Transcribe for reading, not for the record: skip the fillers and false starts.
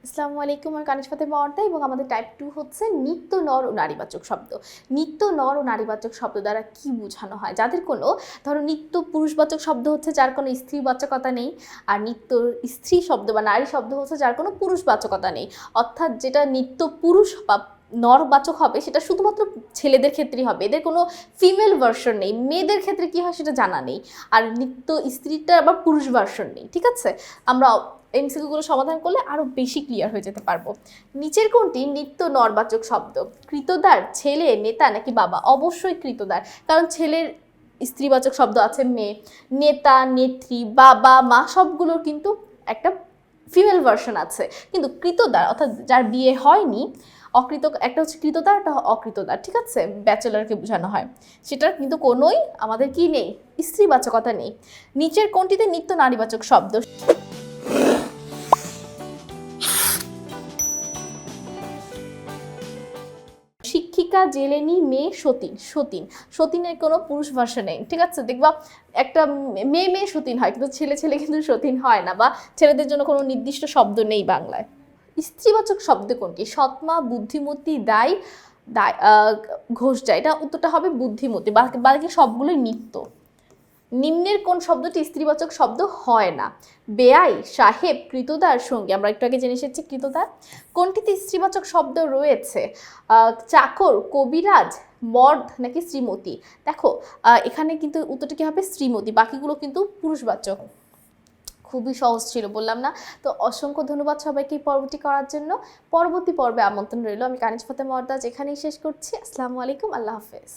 আসসালামু আলাইকুম, আমি কানিজ ফাতেমা অর্দা এবং আমাদের টাইপ 2 হচ্ছে নিত্য নর ও নারীবাচক শব্দ। নিত্য নর ও নারীবাচক শব্দ দ্বারা কি বোঝানো হয়? যাদের কোনো ধরো নিত্য পুরুষবাচক শব্দ হচ্ছে যার কোনো স্ত্রীবাচকতা নেই, আর নিত্য স্ত্রী শব্দ বা নারী শব্দ হচ্ছে যার কোনো পুরুষবাচকতা নেই। অর্থাৎ যেটা নিত্য পুরুষ বা নরবাচক হবে সেটা শুধুমাত্র ছেলেদের ক্ষেত্রেই হবে, এদের কোনো ফিমেল ভার্সন নেই। মেয়েদের ক্ষেত্রে কী হয় সেটা জানা নেই। আর নিত্য স্ত্রীটা আবার পুরুষ ভার্সন নেই। ঠিক আছে, আমরা এমসিকিউগুলো সমাধান করলে আরও বেশি ক্লিয়ার হয়ে যেতে পারবো। নিচের কোনটি নিত্য নরবাচক শব্দ? কৃতদার, ছেলে, নেতা নাকি বাবা? অবশ্যই কৃতদার, কারণ ছেলের স্ত্রীবাচক শব্দ আছে মেয়ে, নেতা, নেত্রী, বাবা, মা সবগুলোর কিন্তু একটা ফিমেল ভার্সন আছে। কিন্তু কৃতদার অর্থাৎ যার বিয়ে হয়নি, একটা হচ্ছে কৃতদার, একটা অকৃতদার। ঠিক আছে, ব্যাচেলারকে বোঝানো হয়, সেটার কিন্তু কোনোই আমাদের কি নেই, স্ত্রীবাচকতা নেই। নিচের কোনটিতে নিত্য নারীবাচক শব্দ? শিক্ষিকা, জেলেনি, মেয়ে, সতীন। সতীন, সতীনের কোনো পুরুষ ভাষা নেই। ঠিক আছে, দেখবা একটা মেয়ে মেয়ে সতীন হয়, কিন্তু ছেলে ছেলে কিন্তু সতীন হয় না, বা ছেলেদের জন্য কোনো নির্দিষ্ট শব্দ নেই বাংলায়। স্ত্রীবাচক শব্দ কোনটি? সৎমা, বুদ্ধিমতী, দায়, ঘোষ যায়। এটা উত্তরটা হবে বুদ্ধিমতী। বাকি সবগুলোই নিত্য। নিম্নের কোন শব্দটি স্ত্রীবাচক শব্দ হয় না? বেয়াই, সাহেব, কৃতদার, সঙ্গী। আমরা একটু আগে জেনে এসেছি কৃতদার। কোনটিতে স্ত্রীবাচক শব্দ রয়েছে? চাকর, কবিরাজ, মর্দ নাকি শ্রীমতী? দেখো এখানে কিন্তু উত্তরটা কি হবে? শ্রীমতী। বাকিগুলো কিন্তু পুরুষবাচক। খুবই সহজ ছিল, বললাম না? তো অসংখ্য ধন্যবাদ সবাইকে পরবর্তী করার জন্য। পরবর্তী পর্বে আমন্ত্রণ রইল। আমি কানিজ ফাতেমা অর্দা এখানেই শেষ করছি। আসসালামু আলাইকুম, আল্লাহ হাফেজ।